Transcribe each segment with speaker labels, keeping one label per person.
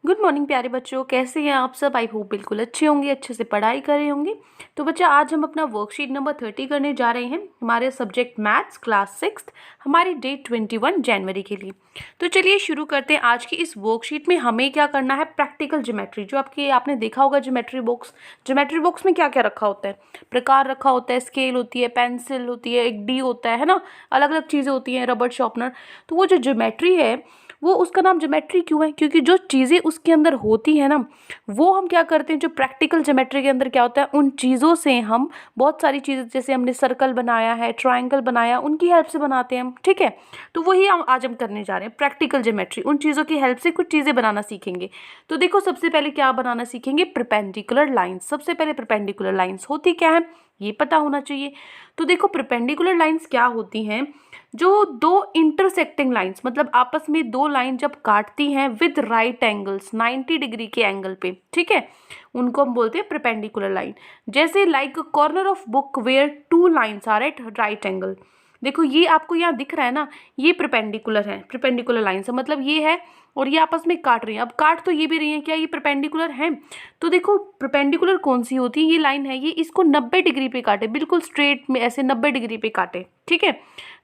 Speaker 1: Good morning प्यारे बच्चों, कैसे हैं आप सब। आई होप बिल्कुल अच्छे होंगे, अच्छे से पढ़ाई कर रहे होंगे। तो बच्चा आज हम अपना वर्कशीट नंबर 30 करने जा रहे हैं। हमारे सब्जेक्ट मैथ्स क्लास 6, हमारी डेट 21 जनवरी के लिए। तो चलिए शुरू करते हैं। आज की इस वर्कशीट में हमें क्या करना है, प्रैक्टिकल ज्योमेट्री। जो आपने देखा होगा ज्योमेट्री बॉक्स में क्या क्या रखा होता है, प्रकार रखा होता है, स्केल होती है, पेंसिल होती है, एक डी होता है ना, अलग अलग चीज़ें होती हैं, रबड़ शार्पनर। तो वो जो ज्योमेट्री है वो उसका नाम ज्योमेट्री क्यों है, क्योंकि जो चीज़ें उसके अंदर होती है ना, वो हम क्या करते हैं, जो प्रैक्टिकल ज्योमेट्री के अंदर क्या होता है, उन चीज़ों से हम बहुत सारी चीज़ें, जैसे हमने सर्कल बनाया है, ट्रायंगल बनाया, उनकी हेल्प से बनाते हैं हम। ठीक है, तो वही आज हम करने जा रहे हैं, प्रैक्टिकल ज्योमेट्री। उन चीज़ों की हेल्प से कुछ चीज़ें बनाना सीखेंगे। तो देखो, सबसे पहले क्या बनाना सीखेंगे, परपेंडिकुलर लाइन्स। सबसे पहले परपेंडिकुलर लाइन्स होती क्या है ये पता होना चाहिए। तो देखो, परपेंडिकुलर लाइन्स क्या होती हैं, जो दो इंटरसेक्टिंग लाइंस, मतलब आपस में दो लाइन जब काटती हैं विद राइट एंगल्स, 90 डिग्री के एंगल पे, ठीक है, उनको हम बोलते हैं परपेंडिकुलर लाइन। जैसे like corner of book where two lines are at right angle. देखो, ये आपको यहाँ दिख रहा है ना, ये परपेंडिकुलर है, परपेंडिकुलर लाइंस है, मतलब ये है और ये आपस में काट रही है। अब काट तो ये भी रही है, क्या ये परपेंडिकुलर है? तो देखो, परपेंडिकुलर कौन सी होती है, ये लाइन है, ये इसको 90 डिग्री पे काटे, बिल्कुल स्ट्रेट में ऐसे 90 डिग्री पे काटे। ठीक है,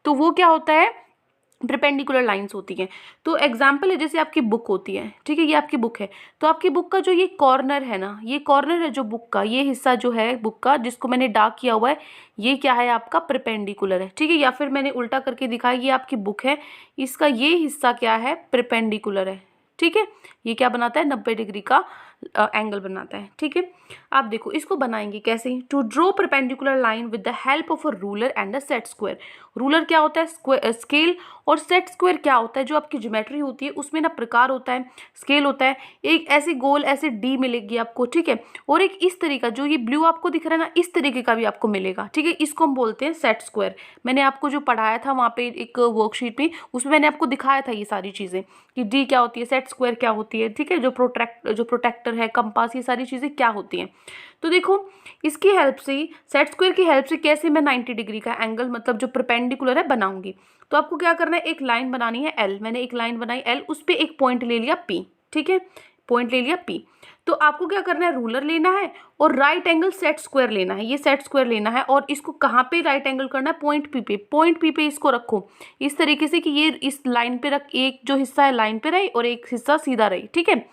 Speaker 1: तो वो क्या होता है, परपेंडिकुलर लाइंस होती हैं। तो एग्जाम्पल है, जैसे आपकी बुक होती है, ठीक है, ये आपकी बुक है, तो आपकी बुक का जो ये कॉर्नर है ना, ये कॉर्नर है जो बुक का, ये हिस्सा जो है बुक का जिसको मैंने डार्क किया हुआ है, ये क्या है आपका, परपेंडिकुलर है। ठीक है, या फिर मैंने उल्टा करके दिखाया, ये आपकी बुक है, इसका ये हिस्सा क्या है, परपेंडिकुलर है। ठीक है, ये क्या बनाता है, 90 डिग्री का एंगल बनाता है। ठीक है, आप देखो इसको बनाएंगे कैसे, to draw perpendicular line with the help of a ruler and a set square. Ruler क्या होता है, स्केल, और सेट स्क्वायर क्या होता है, जो आपकी ज्योमेट्री होती है उसमें ना प्रकार होता है, स्केल होता है, एक ऐसी गोल ऐसे डी मिलेगी आपको। ठीक है, और एक इस तरीका, जो ये ब्लू आपको दिख रहा है ना, इस तरीके का भी आपको मिलेगा। ठीक है, इसको हम बोलते हैं सेट स्क्वायर। मैंने आपको जो पढ़ाया था वहाँ पे एक वर्कशीट में, उसमें मैंने आपको दिखाया था ये सारी चीज़ें कि डी क्या होती है, सेट स्क्वायर क्या होती है। ठीक है, जो प्रोटेक्टर है, कंपास, ये सारी चीज़ें क्या होती हैं। तो देखो, इसकी हेल्प से, सेट स्क्वायर की हेल्प से कैसे मैं 90 डिग्री का एंगल, मतलब जो परपेंडिकुलर है, बनाऊंगी। तो आपको क्या करना है, एक लाइन बनानी है एल। मैंने एक लाइन बनाई एल, उस पर एक पॉइंट ले लिया पी। ठीक है, पॉइंट ले लिया पी। तो आपको क्या करना है, रूलर लेना है और राइट एंगल सेट स्क्वायर लेना है, ये सेट स्क्वायर लेना है, और इसको कहाँ पे राइट एंगल करना है, पॉइंट पी पे। पॉइंट पी पे इसको रखो इस तरीके से कि ये इस लाइन पे रख, एक जो हिस्सा है लाइन पे रही और एक हिस्सा सीधा रही। ठीक है,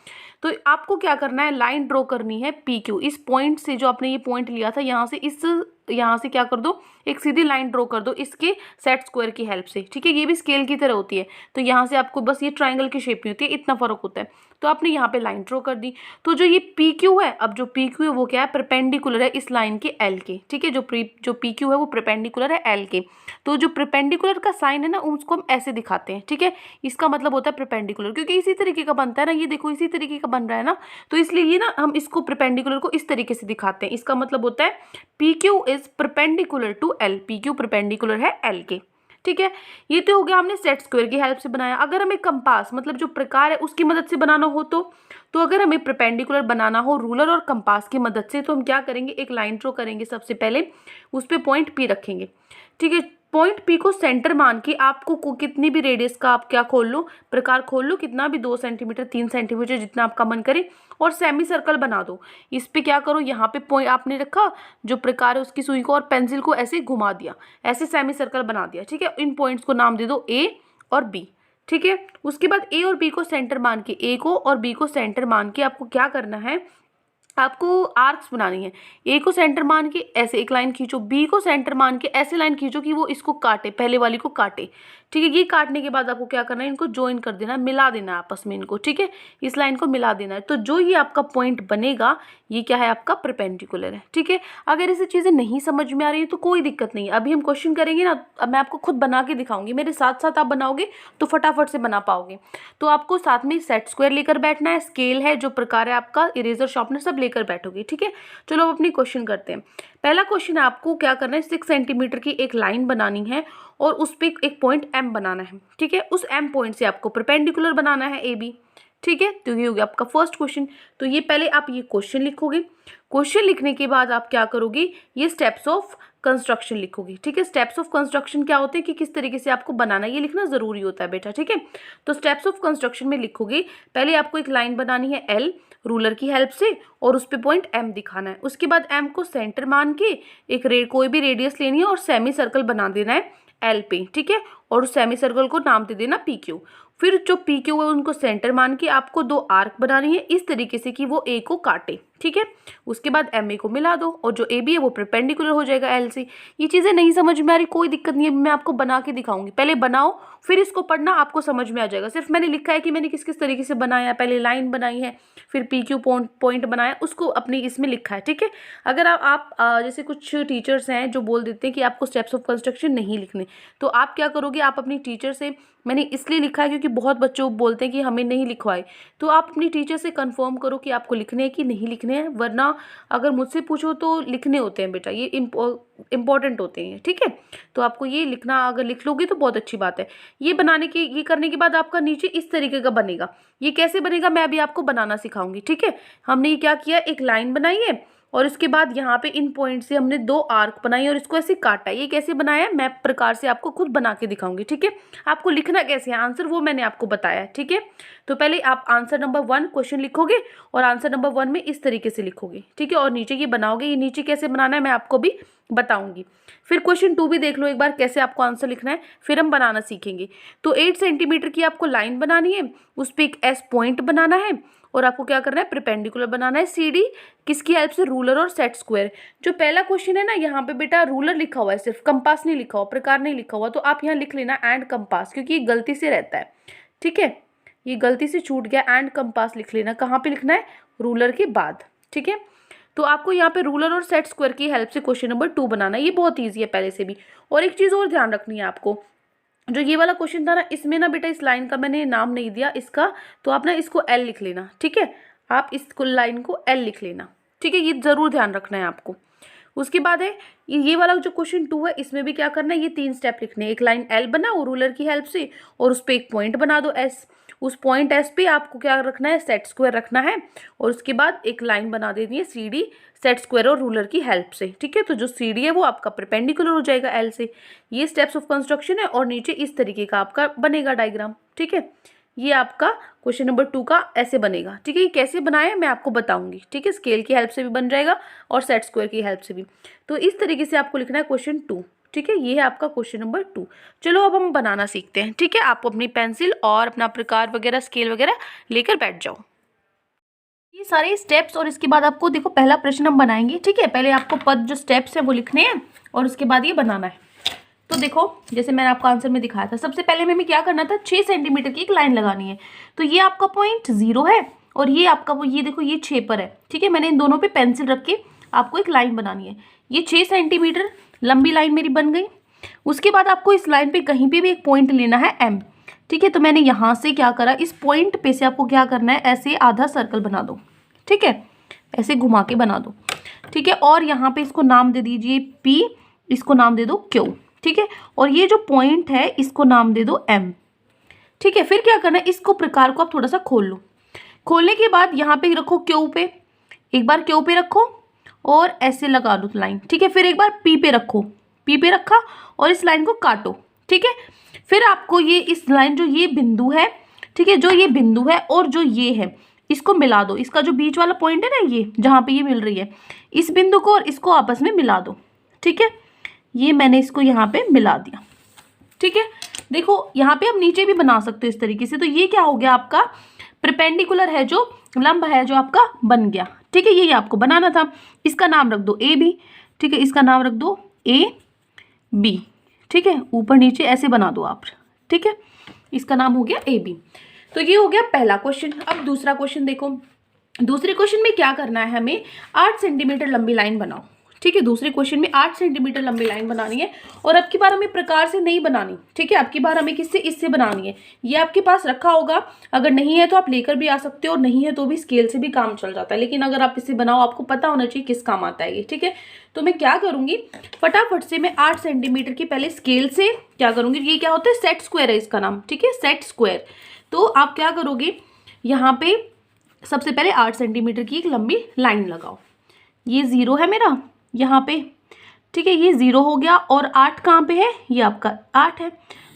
Speaker 1: तो आपको क्या करना है, लाइन ड्रॉ करनी है पी क्यू। इस पॉइंट से, जो आपने ये पॉइंट लिया था, यहाँ से क्या कर दो, एक सीधी लाइन ड्रॉ कर दो इसके सेट स्क्वायर की हेल्प से। ठीक है, ये भी स्केल की तरह होती है, तो यहाँ से आपको बस ये ट्राइंगल की शेप नहीं होती है, इतना फर्क होता है। तो आपने यहाँ पे लाइन ड्रॉ कर दी। तो जो ये पी क्यू है, अब जो पी क्यू है वो क्या है, परपेंडिकुलर है इस लाइन के एल के। ठीक है, जो पी क्यू है वो परपेंडिकुलर है एल के। तो जो परपेंडिकुलर का साइन है ना, उसको हम ऐसे दिखाते हैं। ठीक है, इसका मतलब होता है परपेंडिकुलर, क्योंकि इसी तरीके का बनता है ना, ये देखो इसी तरीके का बन रहा है ना, तो इसलिए ये ना हम इसको परपेंडिकुलर को इस तरीके से दिखाते हैं। इसका मतलब होता है P Q is perpendicular to L, P Q perpendicular है एल के। ठीक है, ये तो हो गया, हमने सेट स्क्वायर की हेल्प से बनाया। अगर हमें कंपास, मतलब जो प्रकार है, उसकी मदद से बनाना हो तो अगर हमें परपेंडिकुलर बनाना हो रूलर और कंपास की मदद से, तो हम क्या करेंगे, एक लाइन ड्रॉ करेंगे सबसे पहले, उस पर पॉइंट पी रखेंगे। ठीक है, पॉइंट पी को सेंटर मान के आपको कितनी भी रेडियस का आप क्या खोल लो, प्रकार खोल लो, कितना भी 2 सेंटीमीटर 3 सेंटीमीटर जितना आपका मन करे, और सेमी सर्कल बना दो। इस पे क्या करो, यहाँ पे पॉइंट आपने रखा, जो प्रकार है उसकी सुई को और पेंसिल को ऐसे घुमा दिया, ऐसे सेमी सर्कल बना दिया। ठीक है, इन पॉइंट्स को नाम दे दो ए और बी। ठीक है, उसके बाद ए और बी को सेंटर मान के, ए को और बी को सेंटर मान के आपको क्या करना है, आपको आर्क्स बनानी है। ए को सेंटर मान के ऐसे एक लाइन खींचो, बी को सेंटर मान के ऐसे लाइन खींचो कि वो इसको काटे, पहले वाली को काटे। ठीक है, ये काटने के बाद आपको क्या करना है, इनको ज्वाइन कर देना, मिला देना आपस में इनको। ठीक है, इस लाइन को मिला देना है, तो जो ये आपका पॉइंट बनेगा, ये क्या है, आपका परपेंडिकुलर है। ठीक है, अगर ऐसी चीज़ें नहीं समझ में आ रही है तो कोई दिक्कत नहीं है, अभी हम क्वेश्चन करेंगे ना, अब मैं आपको खुद बना के दिखाऊंगी, मेरे साथ साथ आप बनाओगे तो फटाफट से बना पाओगे। तो आपको साथ में सेट स्क्वायर लेकर बैठना है, स्केल है, जो प्रकार है आपका, इरेजर शार्पनर, सब लेकर बैठोगे। ठीक है, चलो अब अपनी क्वेश्चन करते हैं। पहला क्वेश्चन है, आपको क्या करना है, 6 सेंटीमीटर की एक लाइन बनानी है और उस पर एक पॉइंट एम बनाना है। ठीक है, उस एम पॉइंट से आपको परपेंडिकुलर बनाना है ए बी। ठीक है, तो ये हो गया आपका फर्स्ट क्वेश्चन। तो ये पहले आप ये क्वेश्चन लिखोगे, क्वेश्चन लिखने के बाद आप क्या करोगे, ये स्टेप्स ऑफ कंस्ट्रक्शन लिखोगे। ठीक है, स्टेप्स ऑफ कंस्ट्रक्शन क्या होते हैं कि किस तरीके से आपको बनाना है, ये लिखना जरूरी होता है बेटा। ठीक है, तो स्टेप्स ऑफ कंस्ट्रक्शन में लिखोगे, पहले आपको एक लाइन बनानी है एल रूलर की हेल्प से और उस पे पॉइंट एम दिखाना है। उसके बाद एम को सेंटर मान के एक कोई भी रेडियस लेनी है और सेमी सर्कल बना देना है एल पे। ठीक है, और उस सेमी सर्कल को नाम दे देना पी क्यू। फिर जो पी क्यू है उनको सेंटर मान के आपको दो आर्क बनानी है इस तरीके से कि वो ए को काटे। ठीक है, उसके बाद एम ए को मिला दो और जो ए बी है वो परपेंडिकुलर हो जाएगा एल से। ये चीज़ें नहीं समझ में आ रही, कोई दिक्कत नहीं है, मैं आपको बना के दिखाऊंगी। पहले बनाओ फिर इसको पढ़ना, आपको समझ में आ जाएगा। सिर्फ मैंने लिखा है कि मैंने किस किस तरीके से बनाया, पहले लाइन बनाई है फिर पी क्यू पॉइंट बनाया, उसको अपनी इसमें लिखा है। ठीक है, अगर आप जैसे कुछ टीचर्स हैं जो बोल देते हैं कि आपको स्टेप्स ऑफ कंस्ट्रक्शन नहीं लिखने, तो आप क्या करोगे, आप अपनी टीचर से, मैंने इसलिए लिखा है क्योंकि बहुत बच्चों बोलते हैं कि हमें नहीं लिखवाए, तो आप अपनी टीचर से कंफर्म करो कि आपको लिखने हैं कि नहीं लिखने हैं, वरना अगर मुझसे पूछो तो लिखने होते हैं बेटा, ये इंपॉर्टेंट होते हैं। ठीक है, तो आपको ये लिखना, अगर लिख लोगे तो बहुत अच्छी बात है। ये करने के बाद आपका नीचे इस तरीके का बनेगा। ये कैसे बनेगा मैं अभी आपको बनाना सिखाऊंगी। ठीक है, हमने ये क्या किया, एक लाइन बनाई है और इसके बाद यहाँ पे इन पॉइंट से हमने दो आर्क बनाए और इसको ऐसे काटा है। ये कैसे बनाया है मैं प्रकार से आपको खुद बना के दिखाऊंगी। ठीक है, आपको लिखना कैसे है आंसर वो मैंने आपको बताया है। ठीक है, तो पहले आप आंसर नंबर 1 क्वेश्चन लिखोगे और आंसर नंबर 1 में इस तरीके से लिखोगे। ठीक है, और नीचे ये बनाओगे, ये नीचे कैसे बनाना है मैं आपको भी बताऊंगी। फिर क्वेश्चन 2 भी देख लो एक बार कैसे आपको आंसर लिखना है, फिर हम बनाना सीखेंगे। तो 8 सेंटीमीटर की आपको लाइन बनानी है, उस पर एक एस पॉइंट बनाना है और आपको क्या करना है, परपेंडिकुलर बनाना है सीडी, किसकी हेल्प से, रूलर और सेट स्क्वायर। जो पहला क्वेश्चन है ना, यहाँ पे बेटा रूलर लिखा हुआ है, सिर्फ कंपास नहीं लिखा हुआ, प्रकार नहीं लिखा हुआ, तो आप यहाँ लिख लेना एंड कंपास, क्योंकि ये गलती से रहता है। ठीक है, ये गलती से छूट गया, एंड कंपास लिख लेना। कहाँ पे लिखना है, रूलर के बाद। ठीक है, तो आपको यहाँ पे रूलर और सेट स्क्वायर की हेल्प से क्वेश्चन नंबर 2 बनाना है, ये बहुत ईजी है पहले से भी। और एक चीज़ और ध्यान रखनी है आपको, जो ये वाला क्वेश्चन था ना, इसमें ना बेटा इस लाइन का मैंने नाम नहीं दिया इसका, तो आप ना इसको एल लिख लेना। ठीक है, आप इस लाइन को एल लिख लेना। ठीक है, ये जरूर ध्यान रखना है आपको। उसके बाद है ये वाला जो क्वेश्चन 2 है, इसमें भी क्या करना है, ये 3 स्टेप लिखने हैं। एक लाइन एल बनाओ रूलर की हेल्प से और उस पर एक पॉइंट बना दो एस, उस पॉइंट एस पे आपको क्या रखना है, सेट स्क्वायर रखना है और उसके बाद एक लाइन बना देनी है सी डी, सेट स्क्वायर और रूलर की हेल्प से। ठीक है, तो जो सी डी है वो आपका परपेंडिकुलर हो जाएगा एल से। ये स्टेप्स ऑफ कंस्ट्रक्शन है और नीचे इस तरीके का आपका बनेगा डायग्राम। ठीक है, ये आपका क्वेश्चन नंबर 2 का ऐसे बनेगा। ठीक है, ये कैसे बनाया मैं आपको बताऊंगी। ठीक है, स्केल की हेल्प से भी बन जाएगा और सेट स्क्वायर की हेल्प से भी। तो इस तरीके से आपको लिखना है क्वेश्चन 2। ठीक है, ये है आपका क्वेश्चन नंबर 2। चलो अब हम बनाना सीखते हैं। ठीक है, आप अपनी पेंसिल और अपना प्रकार वगैरह स्केल वगैरह लेकर बैठ जाओ। ये सारे स्टेप्स और इसके बाद आपको देखो पहला प्रश्न हम बनाएंगे। ठीक है, पहले आपको पद जो स्टेप्स है वो लिखने हैं और उसके बाद ये बनाना है। तो देखो जैसे मैंने आपको आंसर में दिखाया था, सबसे पहले हमें क्या करना था, 6 सेंटीमीटर की एक लाइन लगानी है। तो ये आपका पॉइंट 0 है और ये आपका वो, ये देखो ये 6 पर है। ठीक है, मैंने इन दोनों पे पेंसिल रख के आपको एक लाइन बनानी है। ये 6 सेंटीमीटर लंबी लाइन मेरी बन गई। उसके बाद आपको इस लाइन पे कहीं पे भी एक पॉइंट लेना है एम। ठीक है, तो मैंने यहाँ से क्या करा, इस पॉइंट पे से आपको क्या करना है, ऐसे आधा सर्कल बना दो। ठीक है, ऐसे घुमा के बना दो। ठीक है, और यहाँ पे इसको नाम दे दीजिए पी, इसको नाम दे दो क्यू। ठीक है, और ये जो पॉइंट है इसको नाम दे दो एम। ठीक है, फिर क्या करना है, इसको प्रकार को आप थोड़ा सा खोल लो। खोलने के बाद यहाँ पे रखो क्यू पे, एक बार क्यू पे रखो और ऐसे लगा दो लाइन। ठीक है, फिर एक बार पी पे रखो, पी पे रखा और इस लाइन को काटो। ठीक है, फिर आपको ये इस लाइन जो ये बिंदु है, ठीक है, जो ये बिंदु है और जो ये है इसको मिला दो। इसका जो बीच वाला पॉइंट है ना, ये जहाँ पे ये मिल रही है, इस बिंदु को और इसको आपस में मिला दो। ठीक है, ये मैंने इसको यहाँ पे मिला दिया। ठीक है, देखो यहाँ पे आप नीचे भी बना सकते हो इस तरीके से। तो ये क्या हो गया, आपका परपेंडिकुलर है, जो लंब है जो आपका बन गया। ठीक है, ये आपको बनाना था। इसका नाम रख दो ए बी। ठीक है, इसका नाम रख दो ए बी। ठीक है, ऊपर नीचे ऐसे बना दो आप। ठीक है, इसका नाम हो गया ए बी। तो ये हो गया पहला क्वेश्चन। अब दूसरा क्वेश्चन देखो। दूसरे क्वेश्चन में क्या करना है, हमें 8 सेंटीमीटर लंबी लाइन बनाओ। ठीक है, दूसरे क्वेश्चन में 8 सेंटीमीटर लंबी लाइन बनानी है और अब की बार हमें प्रकार से नहीं बनानी। ठीक है, अब की बार हमें किससे, इससे बनानी है। ये आपके पास रखा होगा, अगर नहीं है तो आप लेकर भी आ सकते हो और नहीं है तो भी स्केल से भी काम चल जाता है। लेकिन अगर आप इससे बनाओ, आपको पता होना चाहिए किस काम आता है ये। ठीक है, तो मैं क्या करूंगी, फटाफट से मैं 8 सेंटीमीटर की पहले स्केल से क्या करूंगी, ये क्या होता है, सेट स्क्वायर है इसका नाम। ठीक है, सेट स्क्वायर। तो आप क्या करोगे, यहाँ पे सबसे पहले 8 सेंटीमीटर की एक लंबी लाइन लगाओ। ये 0 है मेरा यहाँ पे। ठीक है, ये 0 हो गया और 8 कहाँ पे है, ये आपका 8 है।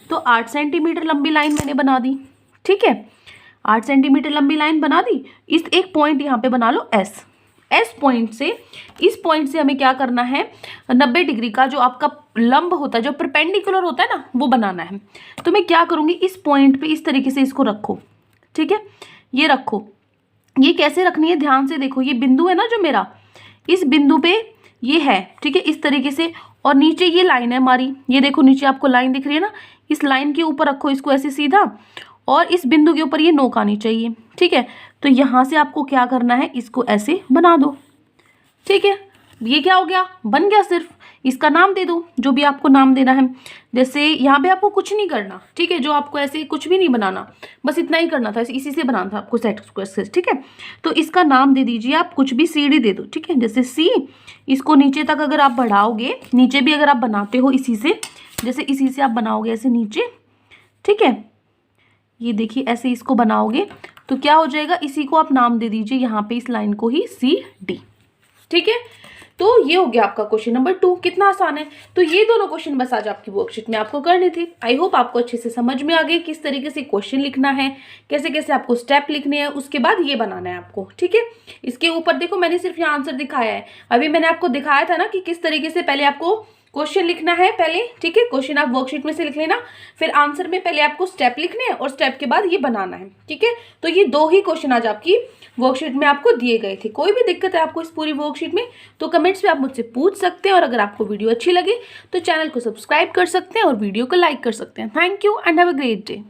Speaker 1: तो 8 सेंटीमीटर लंबी लाइन मैंने बना दी। ठीक है, 8 सेंटीमीटर लंबी लाइन बना दी। इस एक पॉइंट यहाँ पे बना लो एस पॉइंट से, इस पॉइंट से हमें क्या करना है, 90 डिग्री का जो आपका लंब होता है, जो परपेंडिकुलर होता है ना, वो बनाना है। तो मैं क्या करूँगी, इस पॉइंट पे इस तरीके से इसको रखो। ठीक है, ये रखो। ये कैसे रखनी है, ध्यान से देखो, ये बिंदु है ना जो मेरा, इस बिंदु पे ये है। ठीक है, इस तरीके से, और नीचे ये लाइन है हमारी, ये देखो नीचे आपको लाइन दिख रही है ना, इस लाइन के ऊपर रखो इसको ऐसे सीधा, और इस बिंदु के ऊपर ये नोक आनी चाहिए। ठीक है, तो यहाँ से आपको क्या करना है, इसको ऐसे बना दो। ठीक है, ये क्या हो गया, बन गया। सिर्फ इसका नाम दे दो, जो भी आपको नाम देना है। जैसे यहाँ पे आपको कुछ नहीं करना, ठीक है, जो आपको ऐसे कुछ भी नहीं बनाना, बस इतना ही करना था, इसी से बनाना था आपको सेट स्क्वायर। ठीक है, तो इसका नाम दे दीजिए आप, कुछ भी CD दे दो। ठीक है, जैसे C, इसको नीचे तक अगर आप बढ़ाओगे, नीचे भी अगर आप बनाते हो इसी से, जैसे इसी से आप बनाओगे ऐसे नीचे, ठीक है, ये देखिए ऐसे इसको बनाओगे तो क्या हो जाएगा, इसी को आप नाम दे दीजिए यहाँ पे, इस लाइन को ही CD। ठीक है, तो ये हो गया आपका क्वेश्चन नंबर 2। कितना आसान है। तो ये दोनों क्वेश्चन बस आज आपकी वर्कशीट में आपको करने थे। आई होप आपको अच्छे से समझ में आ गए किस तरीके से क्वेश्चन लिखना है, कैसे कैसे आपको स्टेप लिखने हैं, उसके बाद ये बनाना है आपको। ठीक है, इसके ऊपर देखो मैंने सिर्फ यहाँ आंसर दिखाया है। अभी मैंने आपको दिखाया था ना कि किस तरीके से पहले आपको क्वेश्चन लिखना है पहले। ठीक है, क्वेश्चन आप वर्कशीट में से लिख लेना, फिर आंसर में पहले आपको स्टेप लिखने हैं और स्टेप के बाद ये बनाना है। ठीक है, तो ये 2 ही क्वेश्चन आज आपकी वर्कशीट में आपको दिए गए थे। कोई भी दिक्कत है आपको इस पूरी वर्कशीट में तो कमेंट्स में आप मुझसे पूछ सकते हैं, और अगर आपको वीडियो अच्छी लगे तो चैनल को सब्सक्राइब कर सकते हैं और वीडियो को लाइक कर सकते हैं। Thank you and have a great day.